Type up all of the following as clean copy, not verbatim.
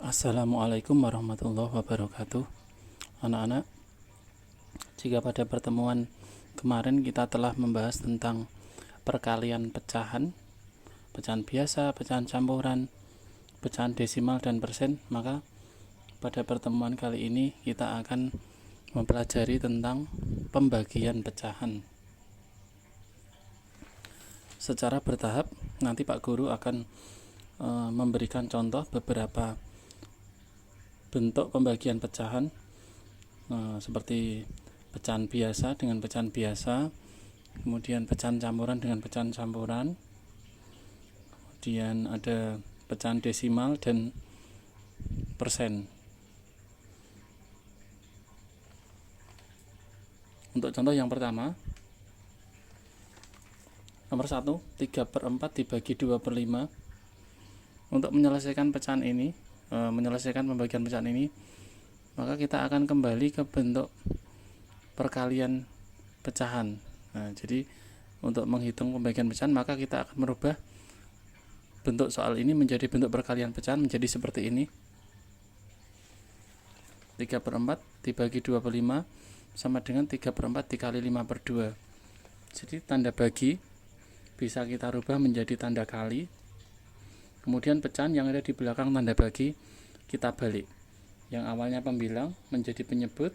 Assalamualaikum warahmatullahi wabarakatuh. Anak-anak, jika pada pertemuan kemarin kita telah membahas tentang perkalian pecahan, pecahan biasa, pecahan campuran, pecahan desimal dan persen, maka pada pertemuan kali ini kita akan mempelajari tentang pembagian pecahan. Secara bertahap, nanti Pak Guru akan memberikan contoh beberapa bentuk pembagian pecahan, seperti pecahan biasa dengan pecahan biasa, kemudian pecahan campuran dengan pecahan campuran, kemudian ada pecahan desimal dan persen. Untuk contoh yang pertama, nomor 1, 3/4 dibagi 2/5. Untuk menyelesaikan pecahan ini, menyelesaikan pembagian pecahan ini, maka kita akan kembali ke bentuk perkalian pecahan. Jadi untuk menghitung pembagian pecahan, maka kita akan merubah bentuk soal ini menjadi bentuk perkalian pecahan menjadi seperti ini. 3/4 dibagi 2/5 sama dengan 3/4 dikali 5/2. Jadi tanda bagi bisa kita rubah menjadi tanda kali. Kemudian pecahan yang ada di belakang tanda bagi kita balik. Yang awalnya pembilang menjadi penyebut,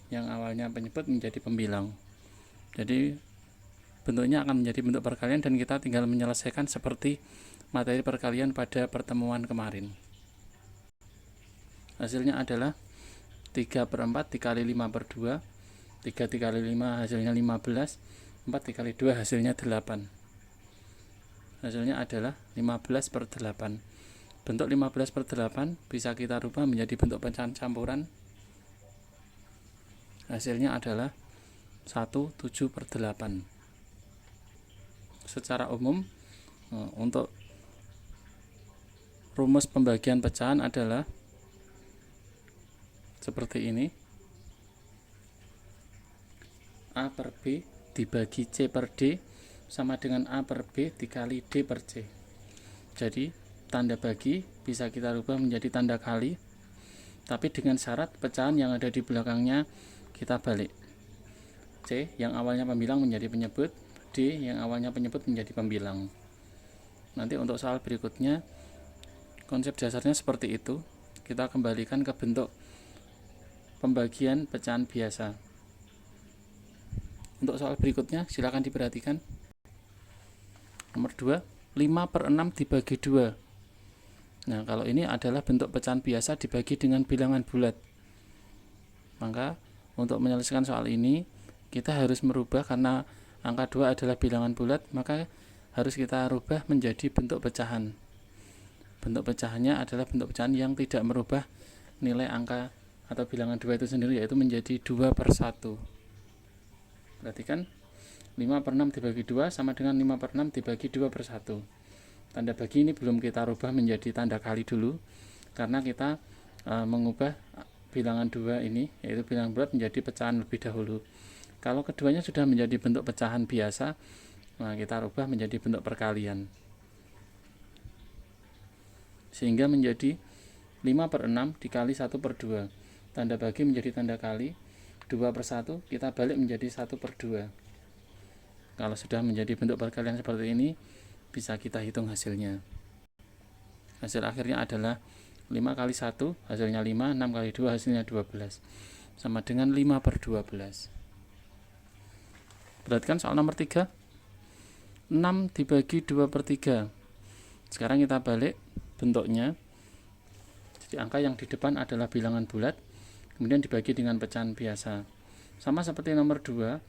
yang awalnya penyebut menjadi pembilang. Jadi bentuknya akan menjadi bentuk perkalian dan kita tinggal menyelesaikan seperti materi perkalian pada pertemuan kemarin. Hasilnya adalah 3/4 dikali 5/2. 3 dikali 5 hasilnya 15. 4 dikali 2 hasilnya 8. Hasilnya adalah 15/8. Bentuk 15/8 bisa kita rubah menjadi bentuk pecahan campuran. Hasilnya adalah 1/7/8. Secara umum, untuk rumus pembagian pecahan adalah seperti ini. A per B dibagi C per D sama dengan A per B dikali D per C. Jadi tanda bagi bisa kita rubah menjadi tanda kali, tapi dengan syarat pecahan yang ada di belakangnya kita balik. C yang awalnya pembilang menjadi penyebut, D yang awalnya penyebut menjadi pembilang. Nanti untuk soal berikutnya, konsep dasarnya seperti itu. Kita kembalikan ke bentuk pembagian pecahan biasa. Untuk soal berikutnya silakan diperhatikan. Nomor 2, 5/6 dibagi 2. Nah, kalau ini adalah bentuk pecahan biasa dibagi dengan bilangan bulat. Maka untuk menyelesaikan soal ini kita harus merubah, karena angka 2 adalah bilangan bulat, maka harus kita rubah menjadi bentuk pecahan. Bentuk pecahannya adalah bentuk pecahan yang tidak merubah nilai angka atau bilangan 2 itu sendiri, yaitu menjadi 2/1. Perhatikan, 5/6 dibagi 2 sama dengan 5/6 dibagi 2/1. Tanda bagi ini belum kita rubah menjadi tanda kali dulu, karena kita mengubah bilangan 2 ini, yaitu bilangan bulat, menjadi pecahan lebih dahulu. Kalau keduanya sudah menjadi bentuk pecahan biasa, nah kita rubah menjadi bentuk perkalian, sehingga menjadi 5/6 dikali 1/2. Tanda bagi menjadi tanda kali, 2/1 kita balik menjadi 1/2. Kalau sudah menjadi bentuk perkalian seperti ini, bisa kita hitung hasilnya. Hasil akhirnya adalah 5 kali 1 hasilnya 5, 6 kali 2 hasilnya 12, sama dengan 5/12. Perhatikan soal nomor 3, 6 dibagi 2/3. Sekarang kita balik bentuknya. Jadi angka yang di depan adalah bilangan bulat, kemudian dibagi dengan pecahan biasa. Sama seperti nomor 2,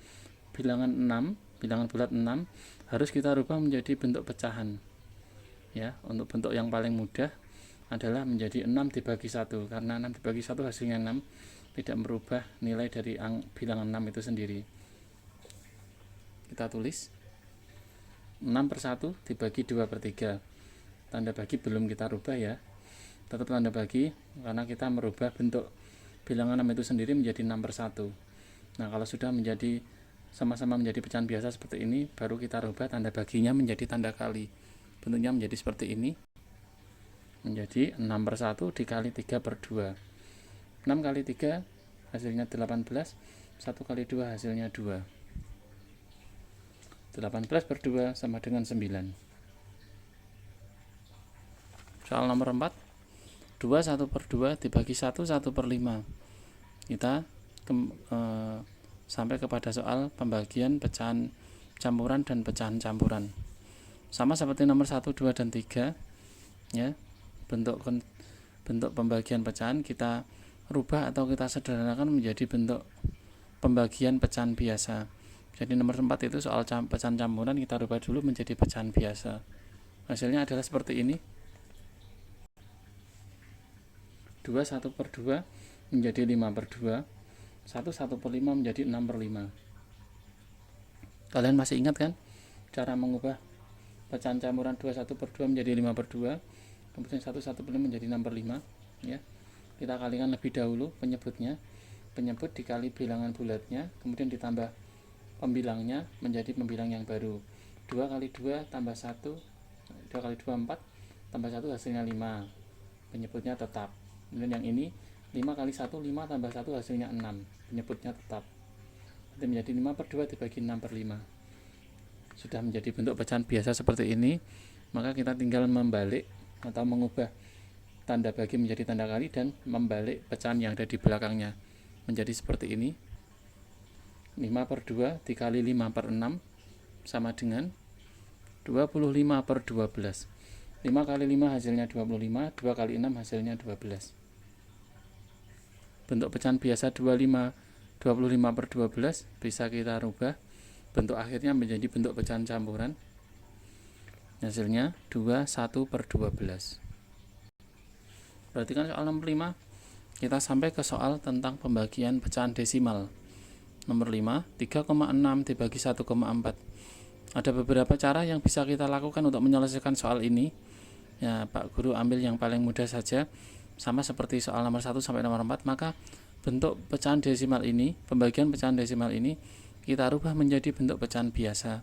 bilangan 6, bilangan bulat 6 harus kita rubah menjadi bentuk pecahan. Ya, untuk bentuk yang paling mudah adalah menjadi 6 dibagi 1, karena 6 dibagi 1 hasilnya 6, tidak merubah nilai dari bilangan 6 itu sendiri. Kita tulis 6/1 dibagi 2/3. Tanda bagi belum kita rubah ya, tetap tanda bagi, karena kita merubah bentuk bilangan 6 itu sendiri menjadi 6/1. Nah, kalau sudah menjadi sama-sama menjadi pecahan biasa seperti ini, baru kita rubah tanda baginya menjadi tanda kali. Bentuknya menjadi seperti ini. menjadi 6/1 dikali 3/2. 6 kali 3 hasilnya 18, 1 kali 2 hasilnya 2. 18/2 sama dengan 9. Soal nomor 4, 2 1/2 dibagi 1 1/5. Kita sampai kepada soal pembagian pecahan campuran dan pecahan campuran. Sama seperti nomor 1, 2, dan 3 ya. Bentuk pembagian pecahan kita rubah atau kita sederhanakan menjadi bentuk pembagian pecahan biasa. Jadi nomor 4 itu soal pecahan campuran kita rubah dulu menjadi pecahan biasa. Hasilnya adalah seperti ini. 2 1/2 menjadi 5/2. 1 1/5 menjadi 6/5. Kalian masih ingat kan cara mengubah pecahan campuran 2 1/2 menjadi 5/2, kemudian 1 1/5 menjadi 6/5 ya. Kita kalikan lebih dahulu penyebutnya. Penyebut dikali bilangan bulatnya, kemudian ditambah pembilangnya menjadi pembilang yang baru. 2 kali 2 tambah 1, 2 kali 2 4, tambah 1 hasilnya 5. Penyebutnya tetap. Kemudian yang ini 5 kali 1 5 tambah 1 hasilnya 6. Penyebutnya tetap. Nanti menjadi 5/2 dibagi 6/5. Sudah menjadi bentuk pecahan biasa seperti ini, maka kita tinggal membalik atau mengubah tanda bagi menjadi tanda kali dan membalik pecahan yang ada di belakangnya menjadi seperti ini. 5/2 dikali 5/6 sama dengan 25/12. 5 kali 5 hasilnya 25, 2 kali 6 hasilnya 12. Bentuk pecahan biasa 25/12 bisa kita rubah bentuk akhirnya menjadi bentuk pecahan campuran. Hasilnya 21/12. Perhatikan soal nomor 5. Kita sampai ke soal tentang pembagian pecahan desimal. Nomor 5, 3,6 dibagi 1,4. Ada beberapa cara yang bisa kita lakukan untuk menyelesaikan soal ini. Ya, Pak Guru ambil yang paling mudah saja. Sama seperti soal nomor 1 sampai nomor 4, maka bentuk pecahan desimal ini, pembagian pecahan desimal ini kita rubah menjadi bentuk pecahan biasa.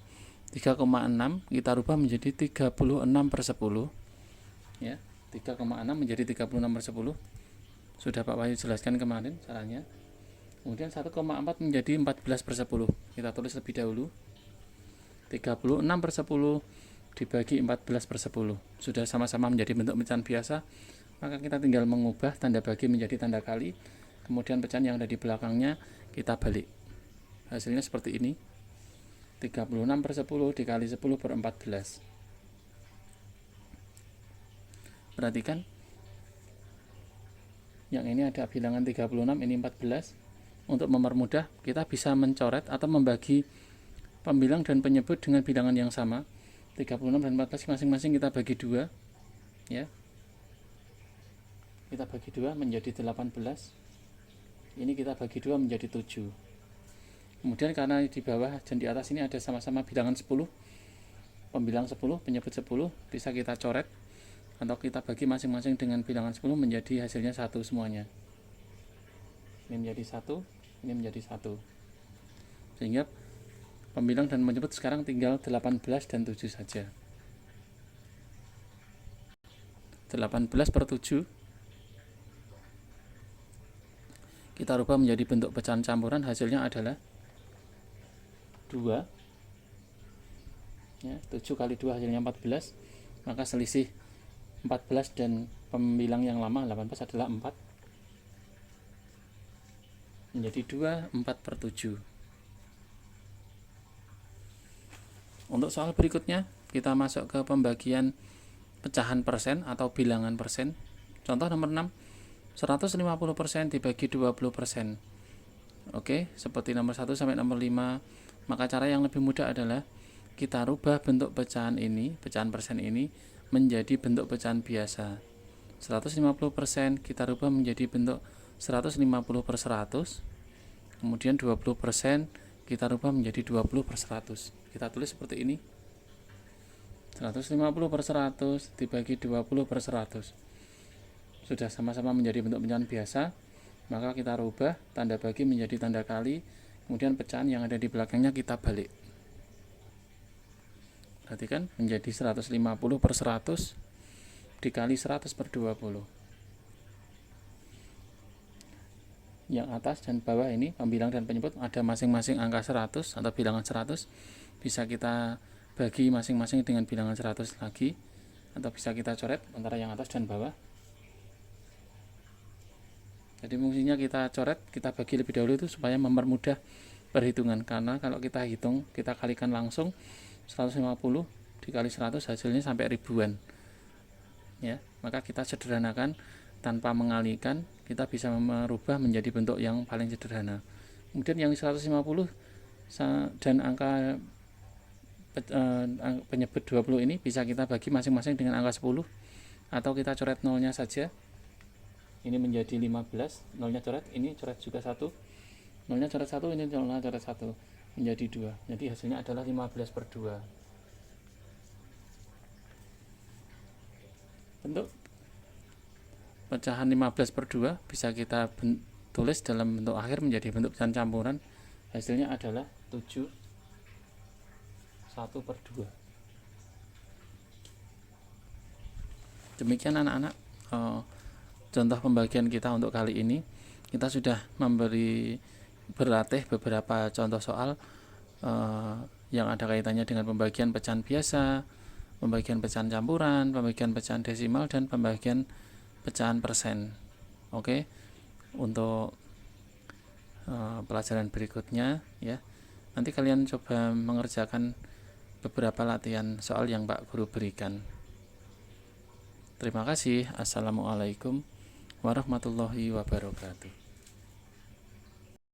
3,6 kita rubah menjadi 36/10 ya. 3,6 menjadi 36/10. Sudah Pak Wahyu jelaskan kemarin caranya. Kemudian 1,4 menjadi 14/10. Kita tulis lebih dahulu. 36/10 dibagi 14/10. Sudah sama-sama menjadi bentuk pecahan biasa, maka kita tinggal mengubah tanda bagi menjadi tanda kali. Kemudian pecahan yang ada di belakangnya kita balik. Hasilnya seperti ini. 36/10 dikali 10/14. Perhatikan, yang ini ada bilangan 36, ini 14. Untuk mempermudah, kita bisa mencoret atau membagi pembilang dan penyebut dengan bilangan yang sama. 36 dan 14 masing-masing kita bagi 2 ya. Kita bagi 2 menjadi 18. Ini kita bagi 2 menjadi 7. Kemudian karena di bawah dan di atas ini ada sama-sama bilangan 10, pembilang 10, penyebut 10, bisa kita coret atau kita bagi masing-masing dengan bilangan 10 menjadi hasilnya 1 semuanya. Ini menjadi 1, ini menjadi 1. Sehingga pembilang dan penyebut sekarang tinggal 18 dan 7 saja. 18/7 kita rubah menjadi bentuk pecahan campuran, hasilnya adalah 2 ya, 7 kali 2 hasilnya 14, maka selisih 14 dan pembilang yang lama 18 adalah 4, menjadi 2 4/7. Untuk soal berikutnya kita masuk ke pembagian pecahan persen atau bilangan persen. Contoh nomor 6, 150% dibagi 20%. Oke, seperti nomor 1 sampai nomor 5, maka cara yang lebih mudah adalah kita rubah bentuk pecahan ini, pecahan persen ini menjadi bentuk pecahan biasa. 150% kita rubah menjadi bentuk 150/100. Kemudian 20% kita rubah menjadi 20/100. Kita tulis seperti ini. 150/100 dibagi 20/100. Sudah sama-sama menjadi bentuk pecahan biasa, maka kita rubah tanda bagi menjadi tanda kali, kemudian pecahan yang ada di belakangnya kita balik. Perhatikan, menjadi 150/100 dikali 100 per 20. Yang atas dan bawah ini pembilang dan penyebut ada masing-masing angka 100 atau bilangan 100. Bisa kita bagi masing-masing dengan bilangan 100 lagi, atau bisa kita coret antara yang atas dan bawah. Jadi fungsinya kita coret, kita bagi lebih dahulu itu supaya mempermudah perhitungan, karena kalau kita hitung, kita kalikan langsung 150 dikali 100 hasilnya sampai ribuan ya. Maka kita sederhanakan tanpa mengalihkan, kita bisa merubah menjadi bentuk yang paling sederhana. Kemudian yang 150 dan angka penyebut 20 ini bisa kita bagi masing-masing dengan angka 10, atau kita coret nolnya saja. Ini menjadi 15, nolnya coret, ini coret juga 1, nolnya coret 1, ini nolnya coret 1, menjadi 2. Jadi hasilnya adalah 15 per 2. Bentuk pecahan 15 per 2 bisa kita tulis dalam bentuk akhir menjadi bentuk pecahan campuran. Hasilnya adalah 7 1 per 2. Demikian anak-anak contoh pembagian kita untuk kali ini. Kita sudah berlatih beberapa contoh soal yang ada kaitannya dengan pembagian pecahan biasa, pembagian pecahan campuran, pembagian pecahan desimal, dan pembagian pecahan persen. Oke, untuk pelajaran berikutnya ya, nanti kalian coba mengerjakan beberapa latihan soal yang Pak Guru berikan. Terima kasih. Assalamualaikum warahmatullahi wabarakatuh.